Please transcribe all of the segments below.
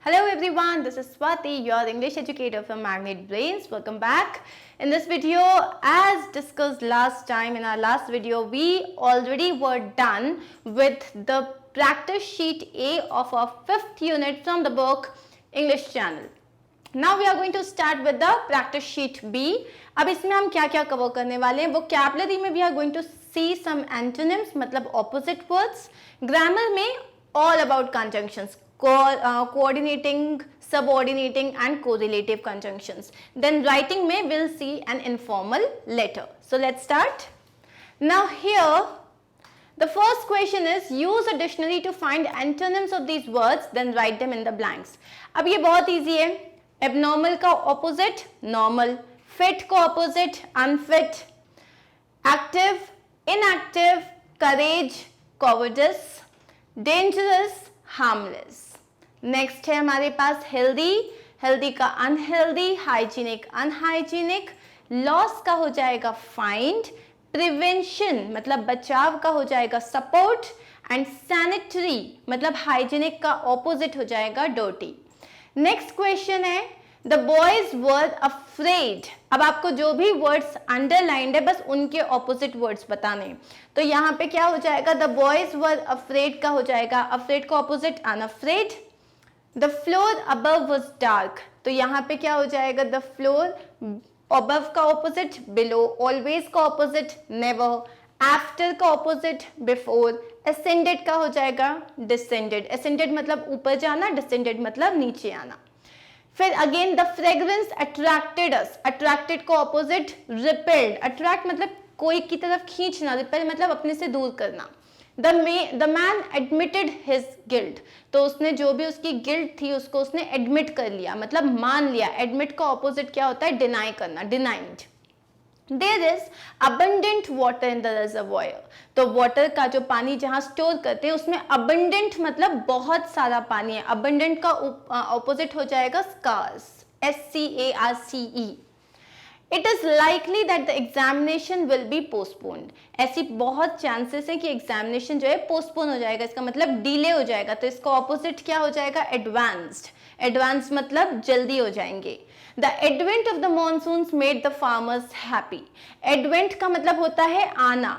Hello everyone, this is Swati, your English educator from Magnet Brains. Welcome back. In this video, as discussed last time in our last video, we already were done with the practice sheet A of our 5th unit from the book English Channel. Now we are going to start with the practice sheet B. अब इसमें हम क्या क्या cover करने वाले हैं? Vocabulary में we are going to see some antonyms, मतलब opposite words. Grammar में all about conjunctions. Coordinating, subordinating and correlative conjunctions. Then writing में we'll see an informal letter. So let's start. Now here the first question is use a dictionary to find antonyms of these words, then write them in the blanks. अब ये बहुत easy है. Abnormal का opposite normal, fit का opposite unfit, active inactive, courage cowardice, dangerous harmless. Next है हमारे पास healthy, healthy का unhealthy, hygienic unhygienic, loss का हो जाएगा फाइंड, प्रिवेंशन मतलब बचाव का हो जाएगा सपोर्ट एंड सैनिटरी मतलब हाइजीनिक का ऑपोजिट हो जाएगा डर्टी. नेक्स्ट क्वेश्चन है द बॉयज वर अफ्रेड. अब आपको जो भी वर्ड्स अंडरलाइंड है बस उनके ऑपोजिट वर्ड्स बताने. तो यहाँ पे क्या हो जाएगा द बॉयज वर अफ्रेड का हो जाएगा अफ्रेड का opposite unafraid. The floor above was dark. तो यहाँ पे क्या हो जाएगा the floor above का opposite below, always का opposite never, after का opposite before, ascended का हो जाएगा descended. ascended मतलब ऊपर जाना, descended मतलब नीचे आना. फिर again the fragrance attracted us. attracted का opposite repelled. attract मतलब कोई की तरफ खींचना, repel मतलब अपने से दूर करना. The man admitted his guilt. तो उसने जो भी उसकी गिल्ट थी उसको उसने एडमिट कर लिया मतलब मान लिया. एडमिट का ऑपोजिट क्या होता है डिनाई करना, denied. There is abundant water in the reservoir. तो वाटर का जो पानी जहाँ स्टोर करते हैं उसमें abundant मतलब बहुत सारा पानी है. abundant का ऑपोजिट हो जाएगा scarce, SCARCE. It is likely that the examination will be postponed. ऐसी बहुत चांसेस हैं कि एग्जामिनेशन जो है पोस्टपोन हो जाएगा, इसका मतलब डिले हो जाएगा. तो इसका ऑपोजिट क्या हो जाएगा एडवांस्ड. एडवांस मतलब जल्दी हो जाएंगे. The advent of the monsoons made the farmers happy. Advent का मतलब होता है आना.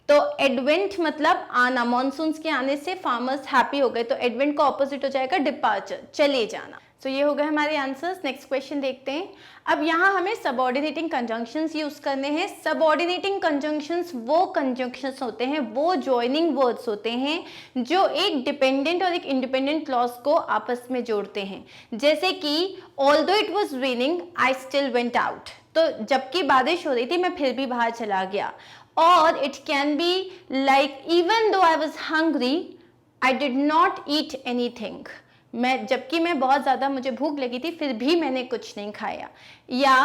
तो एडवेंट मतलब आना, मॉनसून्स के आने से फार्मर्स हैप्पी हो गए. तो एडवेंट का ऑपोजिट हो जाएगा डिपार्चर, चले जाना. तो ये हो गए हमारे आंसर्स. नेक्स्ट क्वेश्चन देखते हैं. अब यहाँ हमें सबऑर्डिनेटिंग कंजंक्शंस यूज करने हैं. सबऑर्डिनेटिंग कंजंक्शंस वो कंजंक्शंस होते हैं, वो जॉइनिंग वर्ड्स होते हैं जो एक डिपेंडेंट और एक इंडिपेंडेंट क्लॉज को आपस में जोड़ते हैं. जैसे कि although it was raining I still went out. तो जबकि बारिश हो रही थी मैं फिर भी बाहर चला गया. और it can be like even though I was hungry I did not eat anything. मैं जबकि मैं बहुत ज़्यादा मुझे भूख लगी थी फिर भी मैंने कुछ नहीं खाया. या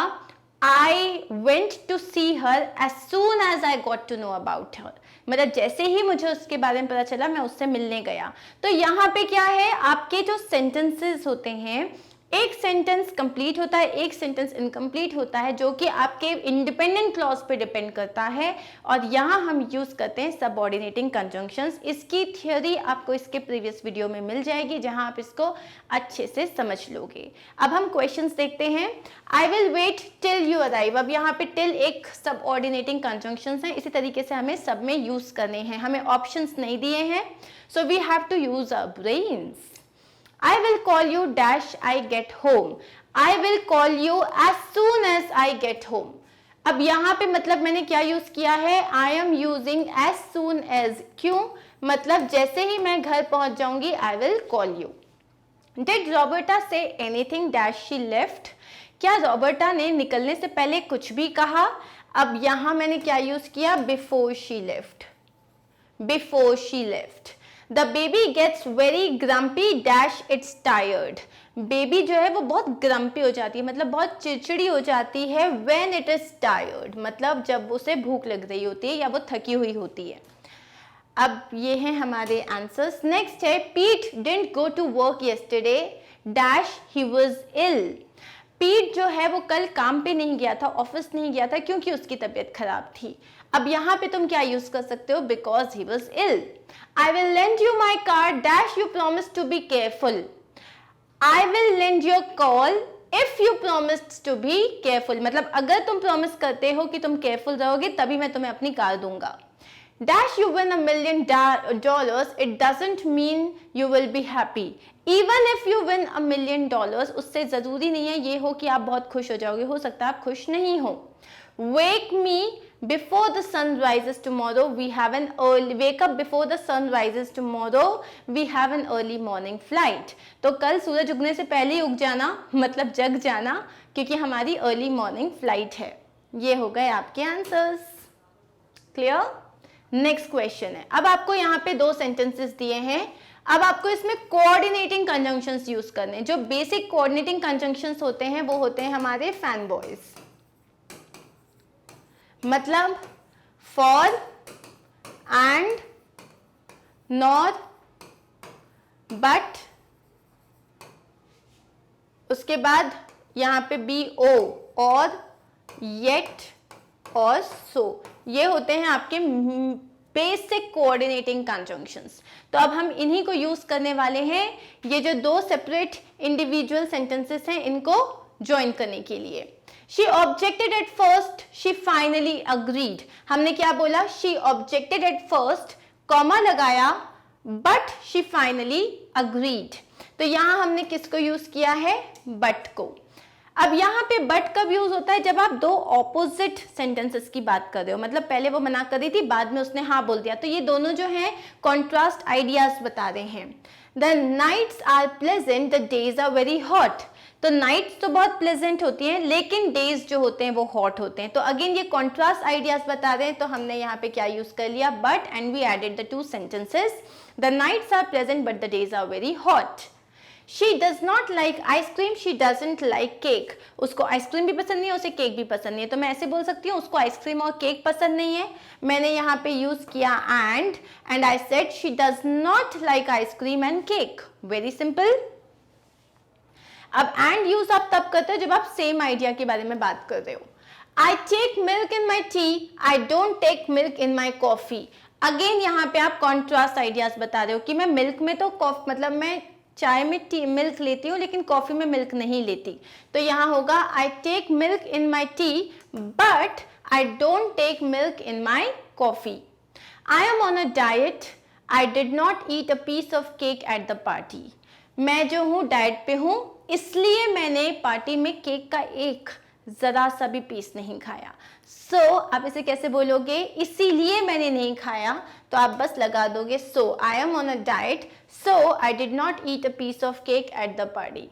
I went to see her as soon as I got to know about her मतलब जैसे ही मुझे उसके बारे में पता चला मैं उससे मिलने गया. तो यहाँ पे क्या है आपके जो सेंटेंसेस होते हैं एक सेंटेंस कंप्लीट होता है, एक सेंटेंस इनकम्प्लीट होता है जो कि आपके इंडिपेंडेंट क्लॉज पे डिपेंड करता है. और यहाँ हम यूज करते हैं सबऑर्डिनेटिंग कंजंक्शंस. इसकी थ्योरी आपको इसके प्रीवियस वीडियो में मिल जाएगी जहाँ आप इसको अच्छे से समझ लोगे. अब हम क्वेश्चंस देखते हैं. I will wait till you arrive. अब यहाँ पे टिल एक सबऑर्डिनेटिंग कंजंक्शंस है, इसी तरीके से हमें सब में यूज करने हैं. हमें ऑप्शंस नहीं दिए हैं, so we have to use our brains. I will call you dash I get home. I will call you as soon as I get home. अब यहाँ पे मतलब मैंने क्या यूज किया है I am using as soon as. क्यों? मतलब जैसे ही मैं घर पहुंच जाऊंगी I will call you. Did Roberta say anything dash she left? क्या रॉबर्टा ने निकलने से पहले कुछ भी कहा? अब यहाँ मैंने क्या यूज किया before she left. Before she left. The baby gets very grumpy dash it's tired. Baby जो है वो बहुत ग्रम्पी हो जाती है मतलब बहुत चिड़चिड़ी हो जाती है when it is tired मतलब जब उसे भूख लग रही होती है या वो थकी हुई होती है. अब ये हैं हमारे आंसर्स. नेक्स्ट है पीट didn't go to work yesterday dash he was ill. पीट जो है वो कल काम पे नहीं गया था, ऑफिस नहीं गया था क्योंकि उसकी तबीयत खराब थी. अब यहाँ पे तुम क्या यूज कर सकते हो because he was ill. I will lend you my car dash you promise to be careful. I will lend your call if you promised to be careful, मतलब अगर तुम प्रॉमिस करते हो कि तुम केयरफुल रहोगे तभी मैं तुम्हें अपनी कार दूंगा. Dash you win $1 million, it doesn't mean you will be happy. Even if you win $1 million, उससे जरूरी नहीं है ये हो कि आप बहुत खुश हो जाओगे, हो सकता है आप खुश नहीं हो. Wake me before the sun rises tomorrow. Wake up before the sun rises tomorrow. We have an early morning flight. तो कल सूरज उगने से पहले ही उग जाना, मतलब जग जाना, क्योंकि हमारी अर्ली मॉर्निंग फ्लाइट है. ये हो गए आपके आंसर्स. क्लियर? नेक्स्ट क्वेश्चन है. अब आपको यहाँ पे 2 सेंटेंसेस दिए हैं. अब आपको इसमें कोऑर्डिनेटिंग कंजंक्शंस यूज करने हैं. जो बेसिक कोऑर्डिनेटिंग कंजंक्शंस होते हैं वो होते हैं हमारे फैन बॉयज. मतलब फॉर, एंड, नॉर, बट, उसके बाद यहाँ पे बी, ओ, और, येट और सो. ये होते हैं आपके बेसिक कोऑर्डिनेटिंग कंजंक्शंस. तो अब हम इन्हीं को यूज करने वाले हैं ये जो 2 सेपरेट इंडिविजुअल सेंटेंसेस हैं इनको ज्वाइन करने के लिए. She objected at first, she finally agreed. हमने क्या बोला? She objected at first, comma लगाया, but she finally agreed. तो यहां हमने किसको यूज किया है? but को. अब यहाँ पे but कब यूज होता है? जब आप 2 ऑपोजिट सेंटेंसेस की बात कर रहे हो. मतलब पहले वो मना कर रही थी, बाद में उसने हाँ बोल दिया. तो ये दोनों जो हैं कॉन्ट्रास्ट आइडियाज बता रहे हैं. The nights are pleasant, the days are very hot. तो नाइट्स तो बहुत प्लेजेंट होती हैं लेकिन डेज जो होते हैं वो हॉट होते हैं. तो अगेन ये कॉन्ट्रास्ट आइडियाज बता रहे हैं. तो हमने यहाँ पे क्या यूज कर लिया? But, and we added the 2 sentences. The nights are pleasant but the days are very hot. She does not like ice cream, she doesn't like cake. उसको आइसक्रीम भी पसंद नहीं है, उसे केक भी पसंद नहीं है. तो मैं ऐसे बोल सकती हूँ उसको आइसक्रीम और केक पसंद नहीं है. मैंने यहाँ पे यूज किया and I said she does not like ice cream and cake. Very simple. अब एंड यूज आप तब करते हो जब आप सेम आइडिया के बारे में बात कर रहे हो. I take milk in my tea, I don't take milk in my coffee. Again यहाँ पे आप कॉन्ट्रास्ट आइडियाज बता रहे हो कि मैं मिल्क में तो मतलब मैं चाय में मिल्क लेती हूँ लेकिन कॉफी में मिल्क नहीं लेती. तो यहाँ होगा I take milk in my tea but I don't take milk in my coffee. I am on a diet, I did not eat a piece of cake at the party. मैं जो हूँ diet पे हूँ इसलिए मैंने party में cake का एक जरा सा भी पीस नहीं खाया. सो आप इसे कैसे बोलोगे? इसीलिए मैंने नहीं खाया. तो आप बस लगा दोगे so. I am on a diet, so I did not eat a piece of cake at the party.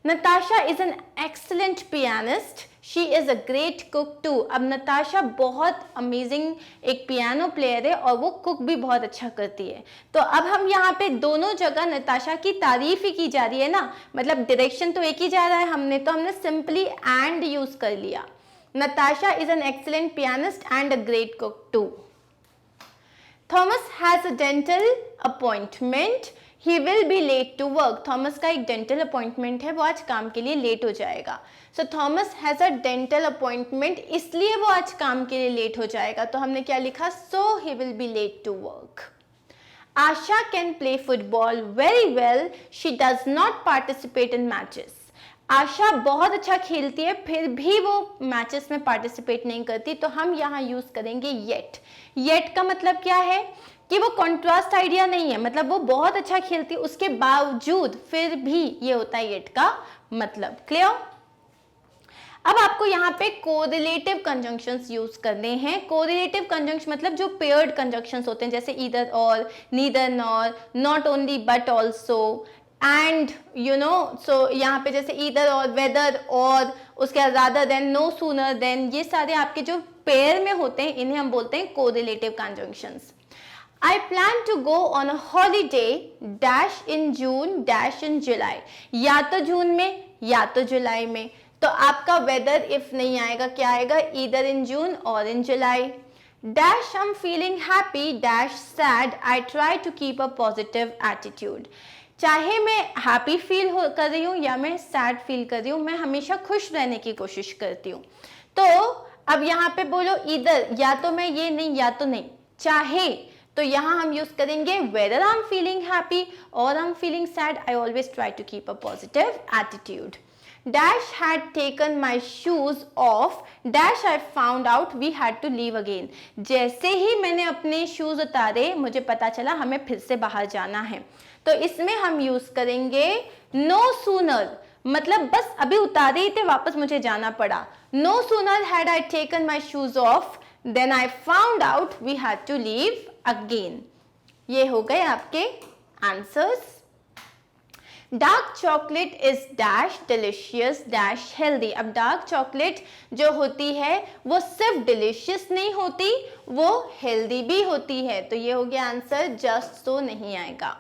Natasha is an excellent pianist. She is a great cook too. अब नताशा बहुत अमेजिंग एक पियानो प्लेयर है और वो cook भी बहुत अच्छा करती है. तो अब हम यहाँ पे दोनों जगह नताशा की तारीफ ही की जा रही है ना, मतलब डायरेक्शन तो एक ही जा रहा है. हमने सिंपली एंड यूज कर लिया. Natasha is an excellent pianist and a great cook too. Thomas has a dental appointment. He will be late to work. Thomas का एक dental appointment है, वो आज काम के लिए लेट हो जाएगा. So Thomas has a dental appointment, इसलिए वो आज काम के लिए लेट हो जाएगा. तो हमने क्या लिखा? So he will be late to work. Asha can play football very well. She does not participate in matches. आशा बहुत अच्छा खेलती है फिर भी वो मैचेस में पार्टिसिपेट नहीं करती. तो हम यहाँ यूज करेंगे येट. येट का मतलब क्या है कि वो कॉन्ट्रास्ट आइडिया नहीं है, मतलब वो बहुत अच्छा खेलती है उसके बावजूद फिर भी, ये होता है येट का मतलब. क्लियर? अब आपको यहाँ पे कोरिलेटिव कंजंक्शंस यूज करने हैं. कोरिलेटिव कंजंक्शन मतलब जो पेयर्ड कंजंक्शंस होते हैं जैसे either or, neither nor, not only but also, and you know. So यहाँ पे जैसे ईदर और, वेदर और, उसके बाद rather than, no sooner than, ये सारे आपके जो पेयर में होते हैं इन्हें हम बोलते हैं correlative conjunctions. I plan to go on a holiday dash in June dash in July. या तो जून में या तो जुलाई में. तो आपका वेदर इफ नहीं आएगा, क्या आएगा? ईदर इन जून और इन जुलाई. Dash I'm feeling happy dash sad I try to keep a positive attitude. चाहे मैं हैप्पी फील कर रही हूँ या मैं सैड फील कर रही हूँ, मैं हमेशा खुश रहने की कोशिश करती हूँ. तो अब यहाँ पे बोलो इधर, या तो मैं ये नहीं या तो नहीं. चाहे तो यहाँ हम यूज करेंगे whether I'm feeling happy or I'm feeling sad, I always try to keep a positive attitude. Dash had taken my shoes off, dash I found out we had to leave again. जैसे ही मैंने अपने shoes उतारे मुझे पता चला हमें फिर से बाहर जाना है, तो इसमें हम यूज करेंगे no sooner, मतलब बस अभी उतारे ही थे वापस मुझे जाना पड़ा. No sooner had I taken my shoes off then I found out we had to leave again. ये हो गए आपके answers. Dark chocolate is dash delicious dash healthy. अब डार्क चॉकलेट जो होती है वो सिर्फ डिलीशियस नहीं होती, वो हेल्दी भी होती है. तो ये हो गया आंसर, जस्ट सो नहीं आएगा.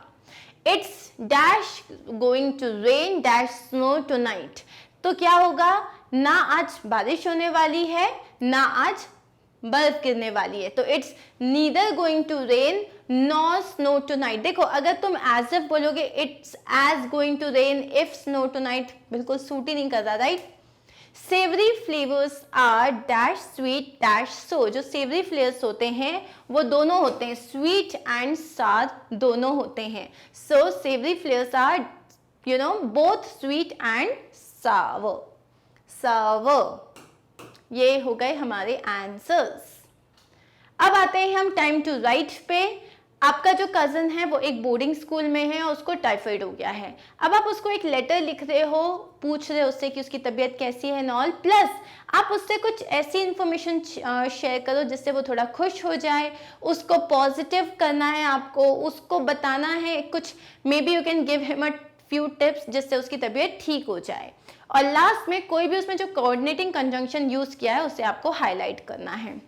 It's dash going to rain dash snow tonight. तो क्या होगा, ना आज बारिश होने वाली है ना आज बर्फ गिरने वाली है. तो it's neither going to rain nor snow tonight. देखो अगर तुम एज इफ बोलोगे it's as going to rain if snow tonight, बिल्कुल सूट ही नहीं कर रहा, right. Savoury flavours are dash sweet dash so. जो सेवरी फ्लेवर्स होते हैं वो दोनों होते हैं, स्वीट एंड सार दोनों होते हैं. So savoury flavours are both sweet and sour. Sour, ये हो गए हमारे आंसर्स. अब आते हैं हम टाइम टू राइट पे. आपका जो कजन है वो एक बोर्डिंग स्कूल में है और उसको टाइफाइड हो गया है. अब आप उसको एक लेटर लिख रहे हो, पूछ रहे हो उससे कि उसकी तबीयत कैसी है नॉल, प्लस आप उससे कुछ ऐसी इंफॉर्मेशन शेयर करो जिससे वो थोड़ा खुश हो जाए. उसको पॉजिटिव करना है आपको, उसको बताना है कुछ, may be you can give him a few tips जिससे उसकी तबीयत ठीक हो जाए. और लास्ट में कोई भी उसमें जो कोऑर्डिनेटिंग कंजंक्शन यूज किया है उसे आपको हाईलाइट करना है.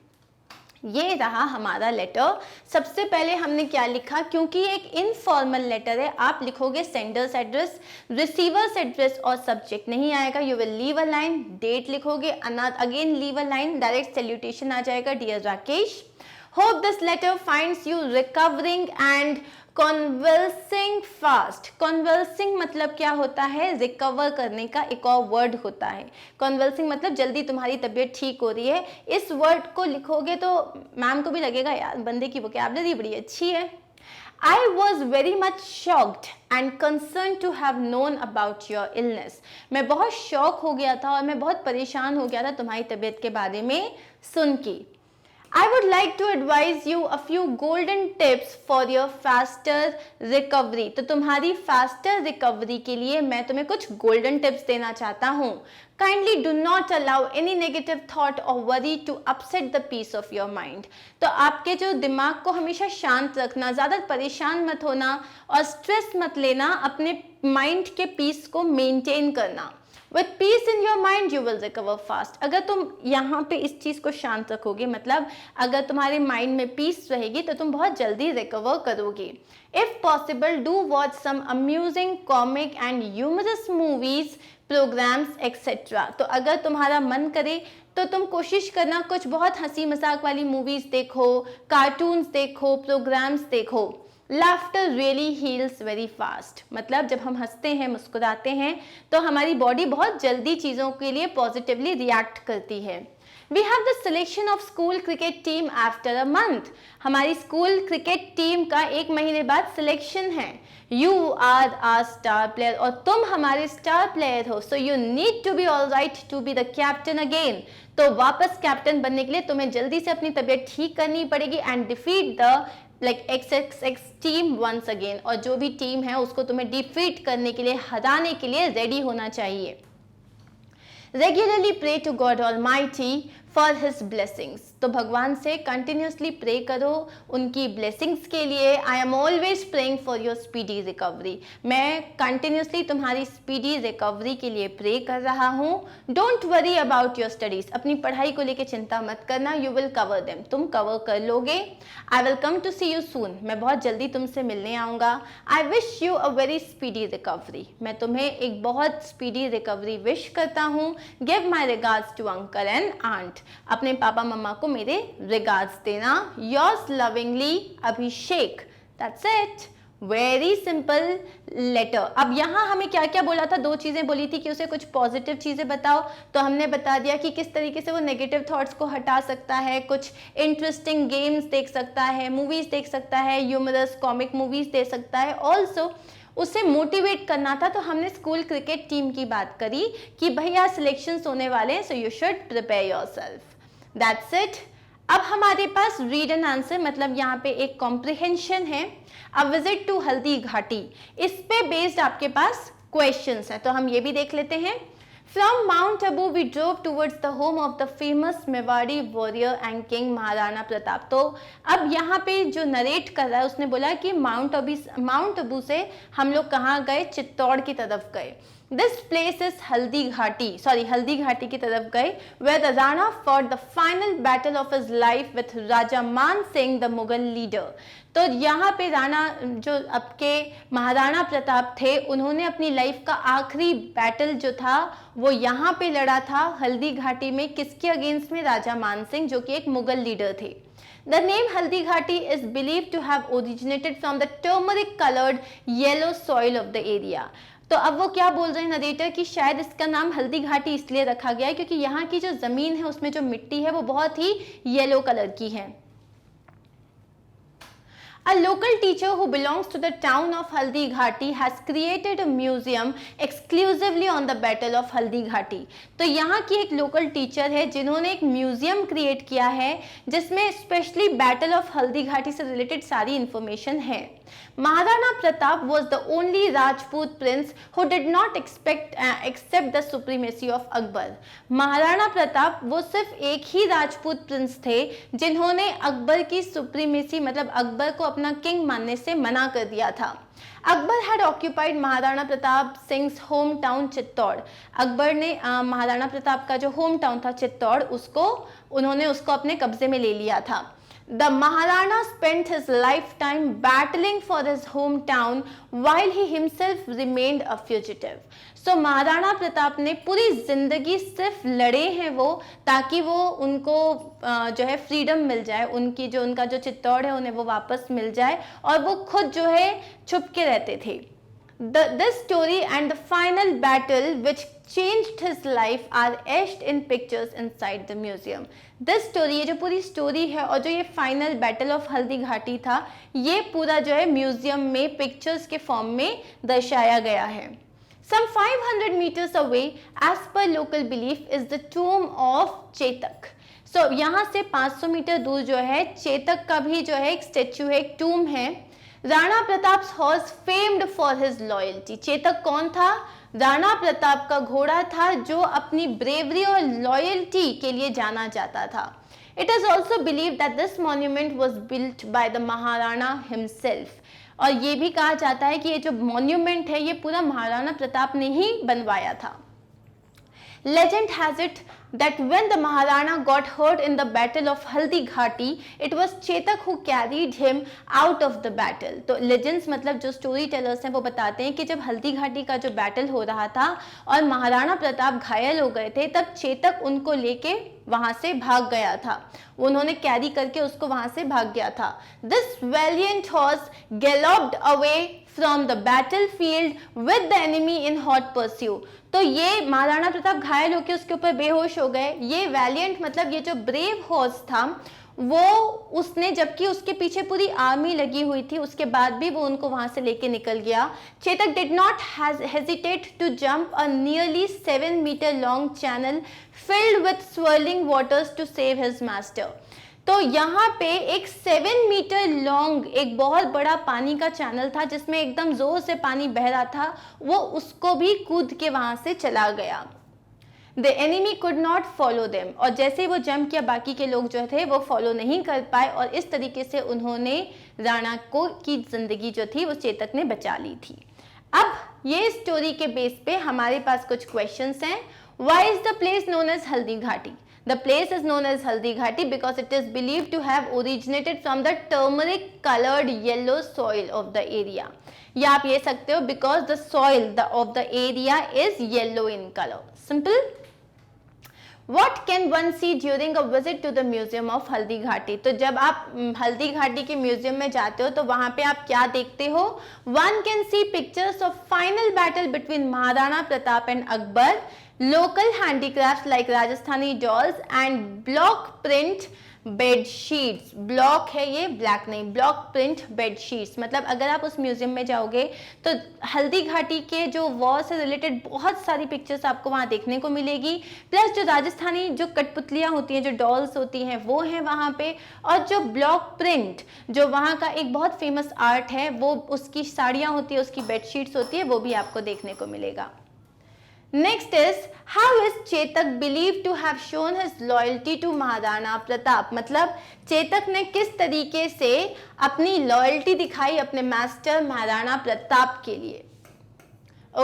ये रहा हमारा लेटर. सबसे पहले हमने क्या लिखा, क्योंकि एक इनफॉर्मल लेटर है, आप लिखोगे सेंडर्स एड्रेस, रिसीवर्स एड्रेस और सब्जेक्ट नहीं आएगा. You will leave a line, date लिखोगे, again leave a line, direct salutation आ जाएगा, dear Rakesh. Hope this letter finds you recovering and convalescing fast. Convalescing मतलब क्या होता है, रिकवर करने का एक और वर्ड होता है. कॉन्वल्सिंग मतलब जल्दी तुम्हारी तबीयत ठीक हो रही है. इस वर्ड को लिखोगे तो मैम को भी लगेगा यार बंदे की वोकैबुलरी बड़ी अच्छी है. I was very much shocked and concerned to have known about your illness. मैं बहुत शॉक हो गया था और मैं बहुत परेशान हो गया था तुम्हारी तबीयत के बारे में सुन के. I would like to advise you a few golden tips for your faster recovery. तो तुम्हारी faster recovery के लिए मैं तुम्हें कुछ golden tips देना चाहता हूँ. Kindly do not allow any negative thought or worry to upset the peace of your mind. तो आपके जो दिमाग को हमेशा शांत रखना, ज़्यादा परेशान मत होना और स्ट्रेस मत लेना, अपने माइंड के पीस को मेंटेन करना. With peace in your mind you will recover fast. अगर तुम यहाँ पे इस चीज़ को शांत रखोगे, मतलब अगर तुम्हारे माइंड में पीस रहेगी तो तुम बहुत जल्दी रिकवर करोगे. If possible, do watch some amusing, comic and humorous movies, programs, etc. तो अगर तुम्हारा मन करे तो तुम कोशिश करना कुछ बहुत हंसी मजाक वाली मूवीज देखो, कार्टून्स देखो, प्रोग्राम्स देखो. Laughter really heals very fast. मतलब जब हम हंसते हैं, मुस्कुराते हैं तो हमारी बॉडी बहुत जल्दी चीज़ों के लिए पॉजिटिवली रिएक्ट करती है. We have the selection of school cricket team after a month. हमारी स्कूल क्रिकेट टीम का 1 महीने बाद सिलेक्शन है. You are our star player और तुम हमारे स्टार प्लेयर हो. So you need to be all right to be the captain again. तो वापस कैप्टन बनने के लिए तुम्हें जल्दी से अपनी तबीयत ठीक करनी पड़ेगी and defeat the XXX team once again. और जो भी टीम है उसको तुम्हें डिफीट करने के लिए, हराने के लिए रेडी होना चाहिए. Regularly pray to God almighty for his blessings. तो भगवान से कंटिन्यूसली प्रे करो उनकी ब्लेसिंग्स के लिए. I am always praying for your speedy recovery. मैं कंटिन्यूसली तुम्हारी स्पीडी रिकवरी के लिए प्रे कर रहा हूँ. Don't worry about your studies. अपनी पढ़ाई को लेकर चिंता मत करना. You will cover them. तुम कवर कर लोगे. I will come to see you soon. मैं बहुत जल्दी तुमसे मिलने आऊँगा. I wish you a very speedy recovery. मैं तुम्हें एक बहुत स्पीडी रिकवरी विश करता हूँ. Give my regards to uncle and aunt. अपने पापा मम्मा को मेरे रिगार्ड्स देना. Yours lovingly Abhishek. That's it. Very simple letter. अब यहाँ हमें क्या क्या बोला था, दो चीजें बोली थी कि उसे कुछ पॉजिटिव चीजें बताओ, तो हमने बता दिया कि किस तरीके से वो नेगेटिव थॉट्स को हटा सकता है, कुछ इंटरेस्टिंग गेम्स देख सकता है, मूवीज देख सकता है, ह्यूमरस कॉमिक मूवीज देख सकता है। ऑल्सो उसे मोटिवेट करना था, तो हमने स्कूल क्रिकेट टीम की बात करी कि भैया सिलेक्शंस होने वाले हैं, so you should prepare yourself. That's it. अब हमारे पास रीड एंड आंसर, मतलब यहाँ पे एक कॉम्प्रिहेंशन है। A visit to Haldi Ghati, इस पे बेस्ड आपके पास क्वेश्चंस हैं, तो हम ये भी देख लेते हैं। From mount Abu we drove towards the home of the famous Mewari warrior and king Maharana Pratap. तो अब यहाँ पे जो नरेट कर रहा है उसने बोला कि माउंट अबू से हम लोग कहाँ गए, चित्तौड़ की तरफ गए। This place is Haldi Ghati की तरफ गए, where the Rana fought the final battle of his life with राजा मान सिंह द मुगल लीडर। तो यहाँ पे राणा जो आपके महाराणा प्रताप थे, उन्होंने अपनी लाइफ का आखिरी बैटल जो था वो यहाँ पे लड़ा था हल्दी घाटी में। किसके अगेंस्ट में? राजा मान सिंह, जो कि एक मुगल लीडर थे। The name Haldi Ghati is believed to have originated from the turmeric colored yellow soil of the area। तो अब वो क्या बोल रहे हैं नरेटर कि शायद इसका नाम हल्दी घाटी इसलिए रखा गया है क्योंकि यहाँ की जो जमीन है उसमें जो मिट्टी है वो बहुत ही येलो कलर की है। A local teacher who belongs to the town of Haldi Ghati has created a museum exclusively on the Battle of Haldi Ghati। तो यहाँ की एक लोकल टीचर है जिन्होंने एक म्यूजियम क्रिएट किया है जिसमें specially battle of Haldi Ghati से रिलेटेड सारी इंफॉर्मेशन है। Maharana Pratap was the only Rajput prince who did not accept the supremacy of Akbar। Maharana Pratap वो सिर्फ एक ही राजपूत प्रिंस थे जिन्होंने अकबर की सुप्रीमेसी, मतलब अकबर को अपना किंग मानने से मना कर दिया था। Akbar had occupied Maharana Pratap Singh home town Chittor. Akbar ने महाराणा प्रताप का जो होम टाउन था चित्तौड़, उन्होंने उसको अपने कब्जे में ले लिया था। The Maharana spent his lifetime battling for his hometown while he himself remained a fugitive। So Maharana Pratap ने पूरी जिंदगी सिर्फ लड़े हैं वो, ताकि वो उनको जो है फ्रीडम मिल जाए, उनका जो चित्तौड़ है उन्हें वो वापस मिल जाए, और वो खुद जो है छुप के रहते थे। This story and the final battle which changed his life are etched in pictures inside the museum। This story, ये जो पूरी स्टोरी है और जो ये final battle of Haldi Ghati था, ये पूरा जो है म्यूजियम में पिक्चर्स के फॉर्म में दर्शाया गया है। Some 500 meters away, as per local belief, is the tomb of Chetak. So यहाँ से 500 मीटर दूर जो है चेतक का भी जो है एक स्टेच्यू है, एक टूम है। Rana Pratap horse famed for his loyalty. Chetak कौन था? राणा प्रताप का घोड़ा था जो अपनी ब्रेवरी और लॉयल्टी के लिए जाना जाता था। It is also believe that this monument was built by the Maharana himself. और ये भी कहा जाता है कि ये जो मॉन्यूमेंट है ये पूरा महाराणा प्रताप ने ही बनवाया था। Legend has it that when the Maharana got hurt in the battle of Haldi Ghati, it was Chetak who carried him out of the battle। तो legends मतलब जो स्टोरी टेलर्स हैं वो बताते हैं कि जब हल्दी घाटी का जो बैटल हो रहा था और महाराणा प्रताप घायल हो गए थे, तब चेतक उनको लेके वहां से भाग गया था, उन्होंने कैरी करके उसको वहां से भाग गया था। This valiant horse galloped away from the battlefield with the enemy in hot pursuit। तो ये महाराणा प्रताप घायल होकर उसके ऊपर बेहोश हो गए। ये वैलियंट मतलब ये जो ब्रेव हॉर्स था वो उसने, जबकि उसके पीछे पूरी आर्मी लगी हुई थी, उसके बाद भी वो उनको वहां से लेके निकल गया। Chetak did not hesitate to jump a nearly 7 metre long channel filled with swirling waters to save his master। तो यहाँ पे एक 7 मीटर लॉन्ग एक बहुत बड़ा पानी का चैनल था जिसमें एकदम जोर से पानी बह रहा था, वो उसको भी कूद के वहां से चला गया। The enemy could not follow them। और जैसे ही वो जंप किया बाकी के लोग जो थे वो फॉलो नहीं कर पाए, और इस तरीके से उन्होंने राणा को की जिंदगी जो थी वो चेतक ने बचा ली थी। अब ये स्टोरी के बेस पे हमारे पास कुछ क्वेश्चंस हैं। Why is the place known as Haldi Ghati? The place is known as Haldi Ghati because it is believed to have originated from the turmeric colored yellow soil of the area। या आप ये सकते हो because the soil of the area is yellow in color। Simple। What can one see during a visit to the museum of Haldi Ghati? तो जब आप हल्दी घाटी के museum में जाते हो तो वहां पे आप क्या देखते हो? One can see pictures of final battle between Maharana Pratap and Akbar, local handicrafts like Rajasthani dolls and block print bed sheets. Block है ये, ब्लैक नहीं, ब्लॉक प्रिंट बेड शीट्स. मतलब अगर आप उस म्यूजियम में जाओगे तो हल्दी घाटी के जो वॉर से रिलेटेड बहुत सारी पिक्चर्स आपको वहाँ देखने को मिलेगी. प्लस जो राजस्थानी जो कठपुतलियाँ होती हैं, जो डॉल्स होती हैं, वो हैं वहाँ पे. और जो ब्लॉक प्रिंट, जो वहाँ का एक बहुत फेमस आर्ट है, वो उसकी साड़ियाँ होती है, उसकी बेड शीट्स होती है, वो भी आपको देखने को मिलेगा. Next is, how is Chetak believed to have shown his loyalty to Maharana Pratap? मतलब चेतक ने किस तरीके से अपनी लॉयल्टी दिखाई अपने मास्टर महाराणा प्रताप के लिए.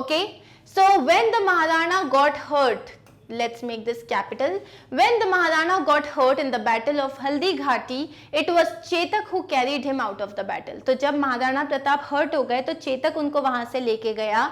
Okay, so when the Maharana got hurt, let's make this capital. When the Maharana got hurt in the battle of Haldi Ghati, it was Chetak who carried him out of the battle. तो जब Maharana Pratap hurt हो गए तो चेतक उनको वहां से लेके गया.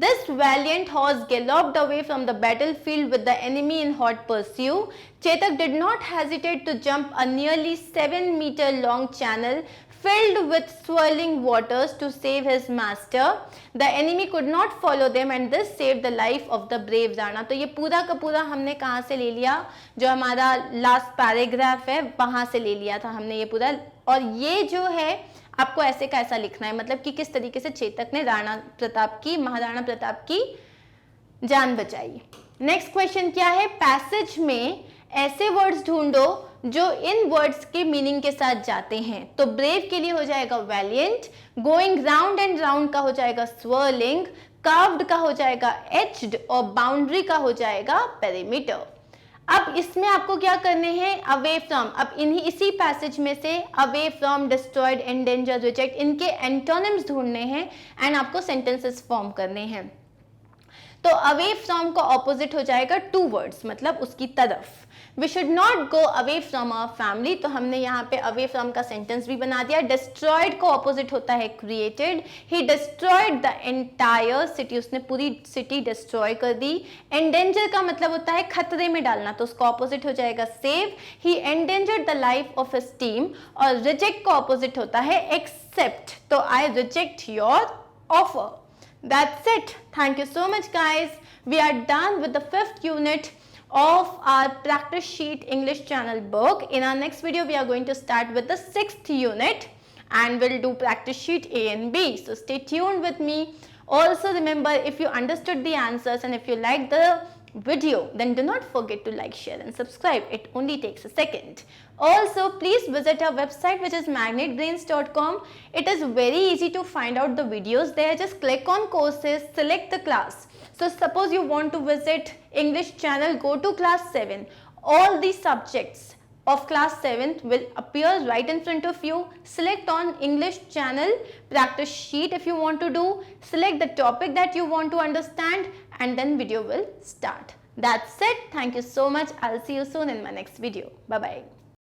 This valiant horse galloped away from the battlefield with the enemy in hot pursuit. Chetak did not hesitate to jump a nearly 7-meter long channel filled with swirling waters to save his master. The enemy could not follow them and this saved the life of the brave Rana. तो ये पूरा का पूरा हमने कहाँ से ले लिया? जो हमारा लास्ट पैराग्राफ है वहां से ले लिया था हमने ये पूरा. और ये जो है आपको ऐसे का ऐसा लिखना है, मतलब कि किस तरीके से चेतक ने महाराणा प्रताप की जान बचाई. नेक्स्ट क्वेश्चन क्या है? पैसेज में ऐसे वर्ड्स ढूंढो जो इन वर्ड्स के मीनिंग के साथ जाते हैं. तो ब्रेव के लिए हो जाएगा valiant, going round and round का हो जाएगा स्वर्लिंग, कार्व्ड का हो जाएगा एज्ड और बाउंड्री का हो जाएगा पेरीमीटर. अब इसमें आपको क्या करने हैं? Away from. अब इसी पैसेज में से away from, destroyed, endanger, reject, इनके एंटोनिम्स ढूंढने हैं एंड आपको सेंटेंसेस फॉर्म करने हैं. तो अवे फ्रॉम का ऑपोजिट हो जाएगा टू वर्ड्स, मतलब उसकी तरफ. We should not go away from our family, तो हमने यहाँ पे अवे फ्रॉम का सेंटेंस भी बना दिया. डिस्ट्रॉयड को ऑपोजिट होता है created. He destroyed the entire city, उसने पूरी सिटी डिस्ट्रॉय कर दी. एंडेंजर का मतलब होता है खतरे में डालना, तो उसका ऑपोजिट हो जाएगा save. He endangered the life of his team. और रिजेक्ट का ऑपोजिट होता है एक्सेप्ट, तो I reject your offer. That's it. Thank you so much, guys. We are done with the 5th unit of our practice sheet English channel book. In our next video, we are going to start with the 6th unit and we'll do practice sheet A and B. So stay tuned with me. Also remember, if you understood the answers and if you like the video, then do not forget to like, share and subscribe. It only takes a second. Also, please visit our website, which is magnetbrains.com. It is very easy to find out the videos there. Just click on courses, select the class. So suppose you want to visit English channel, go to class 7. All these subjects of class 7th will appear right in front of you. Select on English channel practice sheet if you want to do. Select the topic that you want to understand and then video will start. That's it. Thank you so much. I'll see you soon in my next video. Bye-bye.